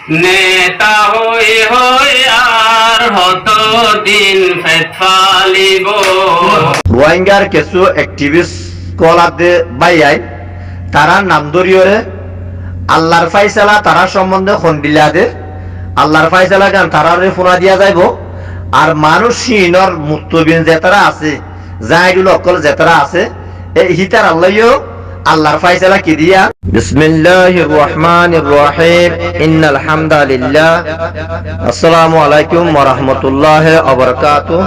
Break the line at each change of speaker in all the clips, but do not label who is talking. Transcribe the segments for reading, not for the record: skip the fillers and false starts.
নেতা হই হই আর হত দিন ফেতফালিব।
রোহিঙ্গার কিছু অ্যাক্টিভিস্ট কলাতে বাইয়াই তারা নাম ধরিয়রে আল্লাহর ফাইসালা তারা সম্বন্ধে খন্ডিলা দে আল্লাহর ফাইসালা গান তারারে ফোনা দিয়া যাইব। আর মানুষ সিনর মুক্তবিন যেতারা আছে জাহিদুল অকল যেতারা আছে এই হিতার আল্লাহও আল্লাহর ফাইসালা কি দিয়া বিসমিল্লাহির রহমানির রহিম ইন্নাল হামদালিল্লাহ আসসালামু আলাইকুম ওয়া রাহমাতুল্লাহি ওয়া বারাকাতুহু।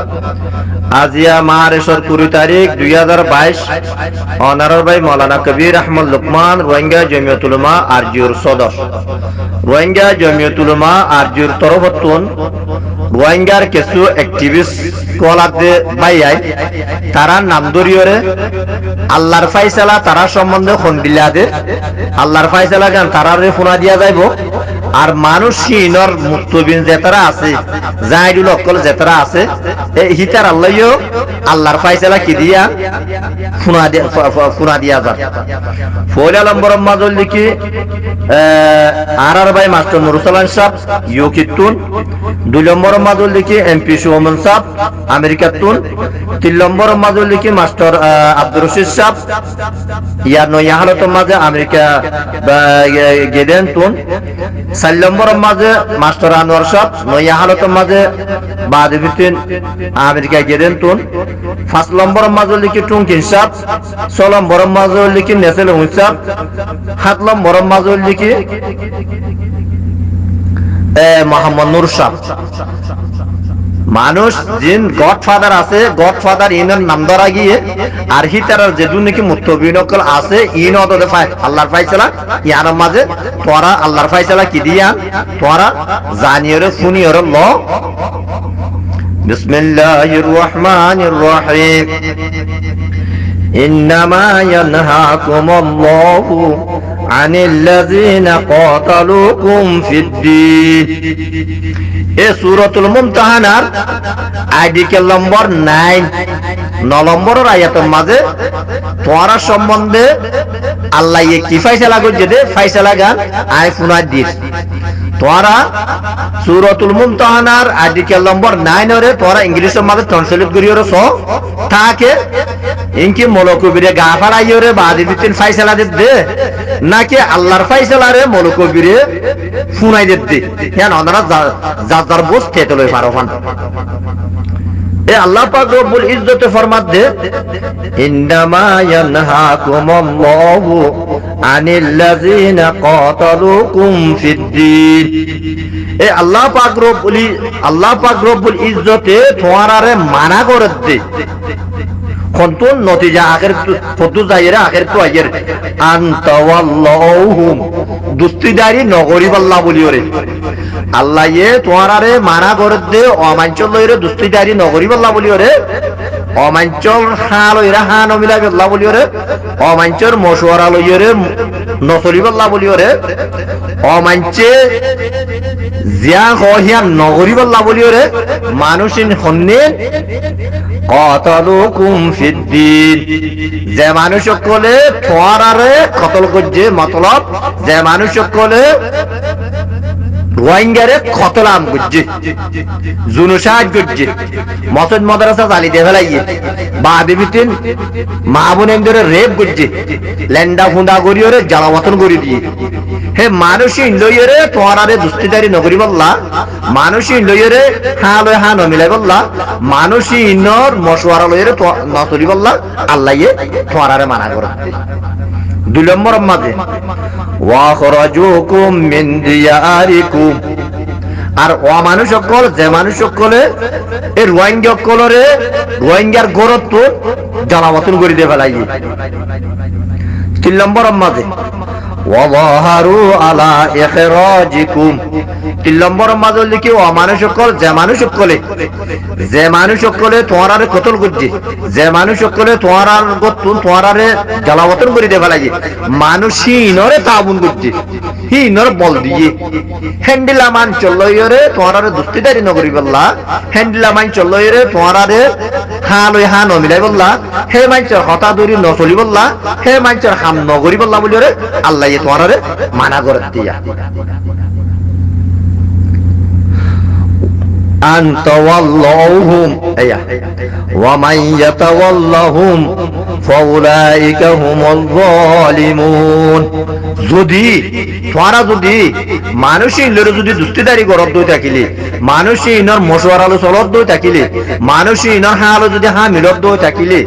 আজিয়া মার্চের 20 তারিখ 2022 অনারর ভাই মাওলানা কবির আহমদ লুকমান রোহিঙ্গা জমিয়তুল উলামা আরজিউর সদস্য। রোহিঙ্গা জমিয়তুল উলামা আরজিউর তরফতুন রোহিঙ্গার কিছু অ্যাক্টিভিস্ট কলাতে বাইয়াই তারা নাম ধরিয়রে আল্লাহর ফাইসালা তারা সম্বন্ধে খন্ডিলা দে আল্লাহর ফাইসালা গান তারারে ফোনা দিয়া যাইব। আর মানুষ সিনর মুক্তবিন যেতারা আছে জাহিদুল অকল যেতারা আছে এই হিতার আল্লাহও আল্লাহর ফাইসালা কি দিয়া ফোনা দিয়া যা। ফয়লা নম্বর মাজল লিখি আর ভাই মাস্টার নুরুসালাম সাহেব ইউকিতুন। 2 নম্বর মাজল লিখি এমপি সুমন সাহেব আমেরিকাতুন। 3 নম্বর মাজল লিখি মাস্টার আব্দুর রশিদ সাহেব ইয়ার নয়া হালত মাঝে আমেরিকা গেদেন তুন। 4 নম্বর মাঝে মাস্টার আনোয়ার সাহেব নয়া হালত মাঝে বাদিবিতিন আমেরিকা গেদেন তুন। 5 নম্বর মাজল লিখি টুঙ্কিন সাহেব। 6 নম্বর মাজল লিখি নেসেল হুই সাহেব। 7 নম্বর মাজল লিখি মোহাম্মদ নূর সাহেব। মানুষ জিন গডফাদার আছে গডফাদার ইনের নাম ধরা গিয়ে আর হিতারার যে নাকি মুক্তবিনকল আছে ইন অদে আল্লাহর ফাইসালা ইয়ার মাঝে তোরা আল্লাহর ফাইসালা কি দিয়া তোরা জানিয়রে শুনিয়রে ল। বিসমিল্লাহির রহমানির রহিম ইন্নামা ইয়ানহাকুমুল্লাহু আনিল্লাযীনা ক্বাতালুকুম ফিদ্দীন। এই সূরাতুল মুমতাহানার আইডিকেল নম্বর 9 নম্বরের আয়াতের মাঝে তোরা সম্বন্ধে আল্লাহ কি ফাইসালা করছে দে ফাইসালা গান আই ফুনা দিস। তোরা সূরাতুল মুমতাহানার আইডিকেল নম্বর 9 রে তোরা ইংলিশের মাঝে ট্রান্সলেট করিয়রে স তাকে ইনকি মলকবিরে গা ফাড়াইয়রে বাদি দিতেন ফাইসালা দে নাকি আল্লাহর ফাইসালা রে মলকবিরে ফুনাই দে হ্যাঁ ওনারা যার বসতে তো লই পারোফান। এ আল্লাহ পাক রব্বুল ইজ্জতে ফরমাত দে ইন্নামা ইয়ানহাকুমুল্লাহু আনিল্লাযীনা ক্বাতালুকুম ফিদ্দীন। এ আল্লাহ পাক রব্বুল ইজ্জতে তোমারে মানা করে দে কোনতুন নতিজা আখের কত যাইরে আখের তো আইয়ের আনতাওয়াল্লাহুম দুস্তিদারি নগরিব আল্লাহ বলিওরে আল্লাহ এ তোমারে মানা করে দে অমাঞ্চল লইরে দুস্তিদারি নগরিব আল্লাহ বলিওরে অমাঞ্চল হা লইরা হা নমিলাবে আল্লাহ বলিওরে অমাঞ্চল মশওয়ারা লইরে নচলিব আল্লাহ বলিওরে অমাঞ্চে জিয়া কহিয়া নগরিব আল্লাহ বলিওরে মানুষিন হন্নে ক্বাতালুকুম ফিদ্দীন। যে মানুষ সকলে তোরারে কতল করছে মতলব যে মানুষ সকলে রোহিঙ্গারে কতলাম করছে জুনুসাদ করছে মসজিদ মাদ্রাসা জ্বালি দিয়ে ফেলাইয়ে বা বিবিতিন মা বোনের রেপ করছে লেন্ডা ফুন্ডা করিওরে জ্বালাবতন করে দিয়ে হে মানুষই লইরে তোরারে দুস্তিদারি নগরি বললা মানুষই লইরে হা লয় হা নমিলাই বললা মানুষই ইনর মশওয়ারা লইরে নতরি বললা আল্লাহ তোরারে মানা করে। 2 নম্বর মাঝে ওয়া খরাজুকুম মিন দিয়ারিকুম। আর ও মানুষ সকল যে মানুষ সকলে এই রোহিঙ্গা সকলরে রোহিঙ্গার গরত্ব জ্বালাবতন করে দিয়ে ফেলাই। 3 নম্বর মাঝে ওয়াযাহারু আলা ইখরাজিকুম। 3 নম্বর মাঝে লিখি ও মানুষ সকল যে মানুষ সকলে তোরারে কতল করছে যে মানুষ সকলে তোরার গতুন তোরারে জ্বালাবতন করে দিয়ে ফেলাই মানুষই ইনরে তাবুন করছে হি ইনর বল দিয়ে হ্যান্ডিলা মান চলইরে তোরারে দুস্তিদারি নগরি বললা হ্যান্ডিলা মান চলইরে তোরারে হা লই হা নমিলাই বললা হে মানচর হতা দরি নচলি বললা হে মানচর হাম নগরি বললা বলিরে আল্লাহ তোরারে মানা করে দিয়া। আন তাওয়াল্লাহুম ওয়া মান ইয়াতাওয়াল্লাহুম ফাউলাইকা হুমুল যালিমুন। যদি তোরা যদি মানুষই লরে যদি দুস্তিদারি করত দই থাকিলে, মানুষই ইনর মশওয়ারালো চলত দই থাকিলে, মানুষই ইনর হালো যদি হা মিলত দই থাকিলে,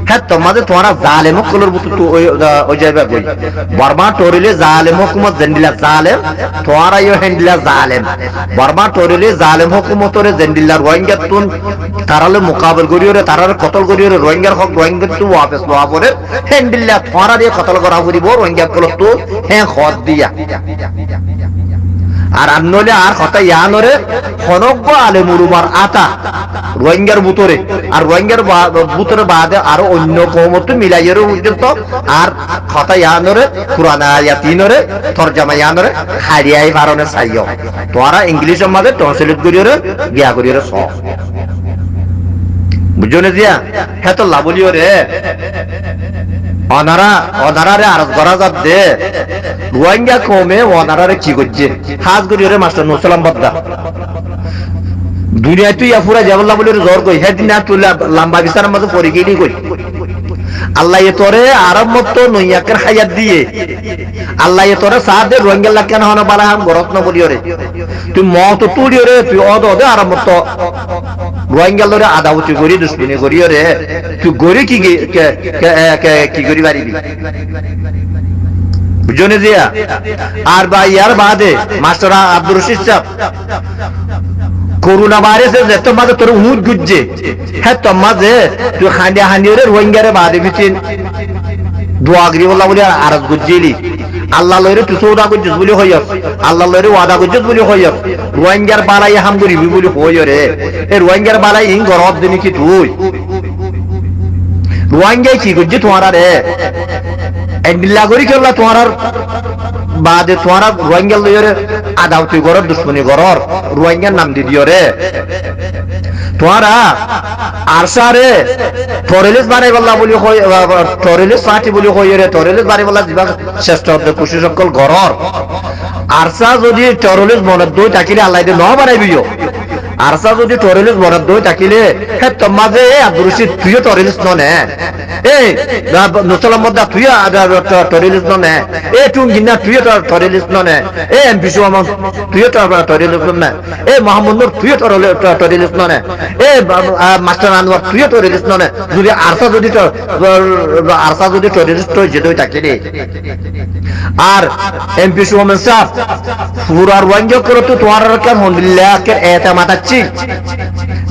হ্যাঁ তোমাদে তোরা জালেম কলর বুতু ওই যাইবা কই বর্মা টরিলে জালেম হুকুমত জেন্ডিলা জালেম তোরা ইও হেন্ডিলা জালেম বর্মা টরিলে জালেম হুকুমতরে জেন্ডিলা রোহিঙ্গা তুন তারালে মুকাবিল করিওরে তারারে কতল করিওরে রোহিঙ্গার হক রোহিঙ্গা তু ওয়াপস লওয়া পরে হেন্ডিলা তোরা দিয়ে কতল করা করিব রোহিঙ্গা কলর তো হ্যাঁ খত দিয়া আর আনলে আর কথা ইয়ানরে খনজ্ঞ আলেমুরুমার আতা রোহিঙ্গার বুতরে আর রোহিঙ্গার বুতরে বাদে আরো অন্য কৌমত মিলাইয়ের পর্যন্ত আর কথা ইয়ানরে কুরআন আয়াতিনরে তরজমা ইয়ানরে হারিয়াই বারনে চাইও তোরা ইংলিশের মাঝে ট্রান্সলেট করিওরে গিয়া করিওরে সব বুঝনে দিয়া হ্যাঁ তো লাভলিও রে অনারারে আরজ করা যাত দে রোহিঙ্গা কমে অনারারে কি করছে হাজ করি রে মাস্টার নুসালাম বদ্দা দুনিয়ায় তুই পুরা জাবল্লা বলে জ্বর কই হেদিন না তুই লম্বা বিছানার মধ্যে পড়ে গেলি কই আল্লাহ এ তোরে আরব মত নইয়াকের হায়াত দিয়ে আল্লাহ এ তোরে সাদে রোহিঙ্গা লাগান হন বালা হাম গরত্ন বলিও রে তুই মত তুলিও রে তুই অদ অদ আরব মত রোহিঙ্গা লরে আদাউতি করি দুশ্মনী করিও রে তুই গরি কি কি করি পারিবি বুঝনে দিয়া আর বা ইয়ার বাদে মাস্টার আব্দুর রশিদ সাহেব করোনা ভাইরাসে যেত মাঝে তোর উঠ গুজছে হ্যাঁ তোর মাঝে তুই হান্ডিয়া হান্ডিয়ে রোহিঙ্গারে বাদে বিচিন দোয়াগরি বললা বলি আর গুজছিলি আল্লাহ লইরে তুই সৌদা করছিস বলি হইয়স আল্লাহ লইরে ওয়াদা করছিস বলি হইয়স রোহিঙ্গার বালাই হাম করিবি বলি হইয় রে এই রোহিঙ্গার বালাই ইং গরব দিনি কি তুই রোহিঙ্গাই কি করছি তোমার রে এন্ডিল্লা করি কেলা তোমার বাদে তোমার রোহিঙ্গা লইরে আদাউতি গরর দুশ্মনী গরর রোহিঙ্গার নাম দি দিও রে তোরা আরসারে টরেলিস বানাই বললা বলি কই টরেলিস পার্টি বলি কই রে টরেলিস বানাই বললা দিবা শ্রেষ্ঠ খুশি সকল গরর আরসা যদি টরেলিস মনত দই থাকিলে আল্লাহ দে ন বানাইবিও আরসা যদি টরেলিস মনত দই থাকিলে হে তোমাজে আব্দুর রশিদ তুইও টরেলিস ননে এই নুসালাম মদ্দা তুই টরেলিস ননে এই তুই গিন্না তুইও টরেলিস ননে এই এমপি সুমন তুইও টরেলিস ননে এই মোহাম্মদ নূর তুইও টরেলিস ননে এই মাস্টার আনোয়ার তুইও টরেলিস ননে যদি আরসা যদি টরেলিস তো যেদই থাকিলে আর এমপি সুমন সাহেব পুরার ওয়াঞ্জ করে তো তোমার কেন হন্দিল্লাহকে এতে মাতাচ্ছি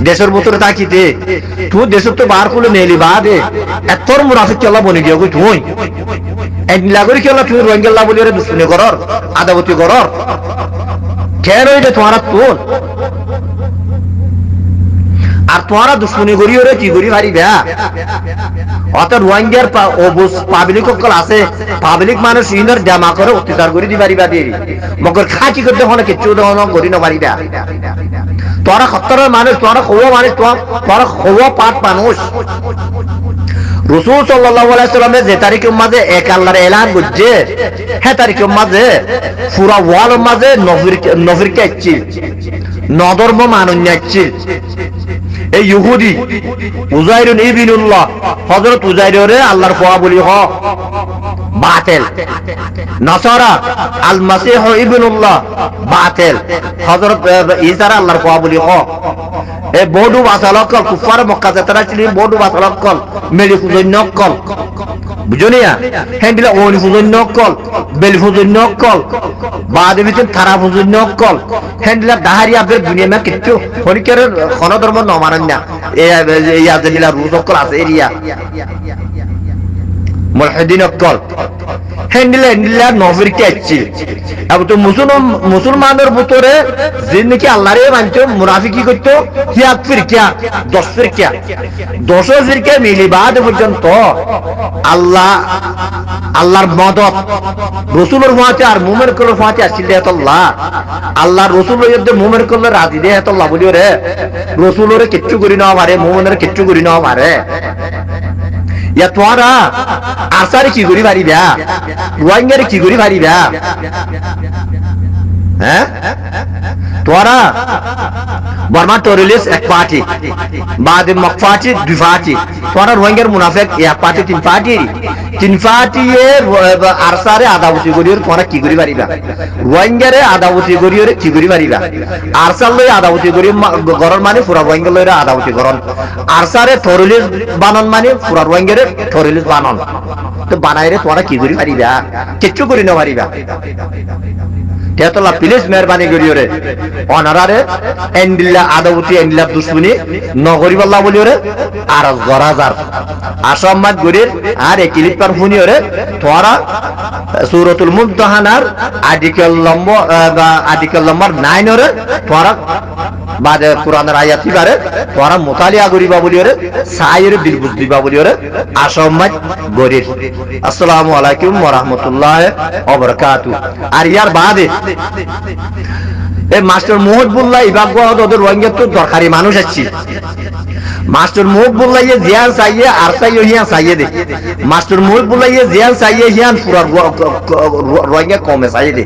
দেশের ভিতরে থাকিতে তুই দেশের তো বার করে নেলি বাদে এতর মুনাফিক কেলা বনে গিয়ে তুই এগুলা করে কেলা তুই রোহিঙ্গা বলি রে দুশ্মনী করর আদাবতী করর কেন হইলে তোমার তোর আর তোরা দুশ্মনী করি রে কি করি ভারি বেয়া অত রোহিঙ্গার পাবলিক সকল আছে পাবলিক মানুষ ইনার জামা করে অত্যাচার করে দি পারিবা দিয়ে মগর খাঁচি করতে হলে কিচ্ছু করি না পারিবা তোরা সত্তরের মানুষ তোরা খোয়া মানুষ তোরা খোয়া পাট মানুষ রাসূল সাল্লাল্লাহু আলাইহি সাল্লামের যে তারিখের মাঝে এক আল্লাহর এলান করছে হে তারিখের মাঝে পুরা ওয়ার্ল্ড মাঝে নফির কাচ্ছি নধর্ম মানন্যাচ্ছি এই ইহুদি উজাইরুন ইবনুল্লাহ হযরত উজাইরে আল্লাহর পোয়া বলি হ বাতিল নাসারা আল মাসিহ ইবনুল্লাহ বাতিল হযরত ঈসা আল্লাহর পোয়া বলি হ এ বড়ু বাসালকল কুফার মক্কা যাত্রা ছিল বড়ু বাসালকল মেলি ফুজন্যকল বুঝনিয়া হেন্ডিলা ওনি ফুজন্যকল বেল ফুজন্যকল বাদে ভিতর থারা ফুজন্যকল হেন্ডিলা দাহারি আবের দুনিয়া মে কিচ্ছু হরিকের কোন ধর্ম ন মানেন না এই আজমিলা রুজকল আছে এরিয়া মুলহিদিন অকল হেন্ডিলা নফিরকে আসছে अब तो মুসলমানের ভিতরে যে নাকি আল্লাহরে মানতো মুনাফিকি করতো হিয়াত ফিরকা 10 ফিরকা 10 ফিরকা মিলিবাদ পর্যন্ত আল্লাহর মদদ রাসূলের ফাতে আর মুমিনের কল ফাতে আসিল আল্লাহ আল্লাহর রাসূলের যুদ্ধে মুমিনের কল রাজি দে আল্লাহ বলিও রে রাসূলের কিচ্ছু করি না পারে মুমিনের কিচ্ছু করি না পারে ইয়া তোরা আসারে কি করি পারিবা রোহিঙ্গারে কি করি পারিবা হ্যাঁ তোরা বর্মা টোরিলিস এক পার্টি বাদে মকফাটি দুই পার্টি তোরা রোহিঙ্গার মুনাফেক এক পার্টি তিন পার্টি আরসারে আদাবতি করিওর তোরা কি করি পারিবা রোহিঙ্গারে আদাবতি করিওর কি করি পারিবা আরসার লই আদাবতি করি গরন মানে পুরা রোহিঙ্গা লইরা আদাবতি গরন আরসারে টোরিলিস বানন মানে পুরা রোহিঙ্গারে টোরিলিস বানন তো বানাইরে তোরা কি করি পারিবা কিচ্ছু করি না পারিবা তেতলা প্লিজ মেহরবানি করিও রে অনারারে এন্ডিল্লা আদাবতি এন্ডিল্লা দুশ্মনী নগরী বল্লা বলিও রে আর গরাজার আসাম্মাদ গরির আর একিলিত পার ফুনিও রে তোরা সূরাতুল মুমতাহানার আর্টিকেল নম্বর 9 রে তোরা বাদে কোরআনের আয়াত দিবারে তোরা মুতালিয়া করিবা বলিও রে সাইরে দিল বুঝদিবা বলিও রে আসাম্মাদ গরির আসসালামু আলাইকুম ওয়া রাহমাতুল্লাহি ওয়া বারাকাতুহু আর ইয়ার বাদে এই মাস্টার মুহিবুল্লাহ ইবাগত ওদের রোহিঙ্গা তো দরকারি মানুষ আছে মাস্টার মুহিবুল্লাহ ইয়ে জিয়ান চাইয়ে আর চাইয়ে হিয়ান চাইয়ে দে মাস্টার মুহিবুল্লাহ ইয়ে জিয়ান চাইয়ে হিয়ান পুরা রোহিঙ্গা কমে চাইয়ে দে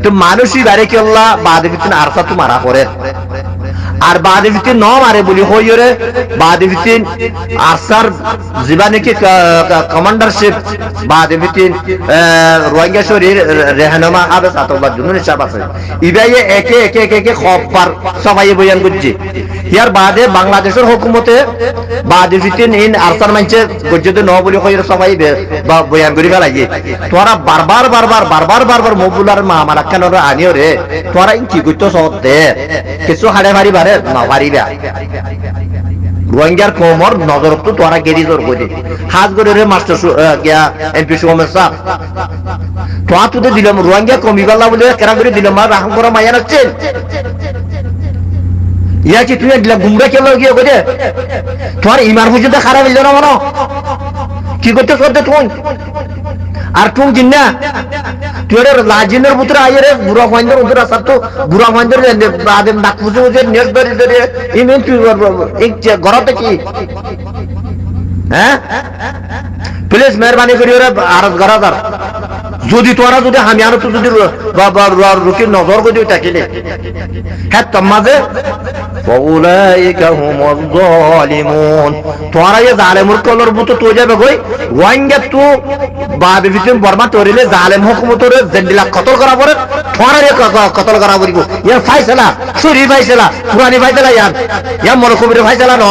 তো মানুষই বারে কেল্লা বাদে ভিতরে আরসা তো মারা করে আর বাদে ভিতরে ন মারে বলি হইরে বাদে ভিতরে আরসার জীবানে কি কমান্ডারশিপ বাদে ভিতরে রোহিঙ্গা শরীর রেহনামা আবে সাতবার জন্য হিসাব আছে ইবাইয়ে একে খবর সবাই বয়ান করছে ইয়ার বাদে বাংলাদেশের হুকুমতে বাদে ভিতরে ইন আরসার মানছে গজ্জতে ন বলি হইরে সবাই বয়ান করি ফেলাইয়ে তোরা বারবার মবুলার মামালা কেন আনিও রে তোরা ইন কি করতে সত্য কিছু হাড়ে ভারি বারে না পারিবা রোহিঙ্গার কোমর নজর তো তোরা গেরি জোর করে হাত করে রে মাস্টার গিয়া এমপি সুমের সাহেব তোরা তো দিলাম রোহিঙ্গা কমিবাল্লা বলে কেরা করে দিলাম আর রাহম করা মায়া রাখছেন ইয়া কি তুই দিলা গুমরা কেলো গিয়ে করে তোমার ইমান পর্যন্ত খারাপ হইল না মনো কি করতে করতে তুই আর তুই জিন্না তুই লাজিনের পুত্র আইরে বুড়া ফাইন্দার উদ্রা সব তো বুড়া ফাইন্দার বাদে নাক পুজো যে নেট ধরে ইমেন তুই এক ঘরতে কি হ্যাঁ প্লিজ মেহরবানি করি ওরে আরজ গরাদার যদি তোরা যদি আমি আর তো যদি রুকি নজর করে থাকিলে হ্যাঁ তোমাদের ফাউলাইকা হুমুজ জালিমুন তোরা এই জালেমুর কলর মতো তো যাবে কই রোহিঙ্গা তো বাবে ভিতর বর্মা তরিলে জালেম হুকুমতরে জেন্ডিলা কতল করা পড়ে তোরা রে কতল করা পড়িব ইয়ার ফাইসালা শরীর ফাইসালা পুরানি ফাইসালা ইয়ার মনে কবির ফাইসালা ন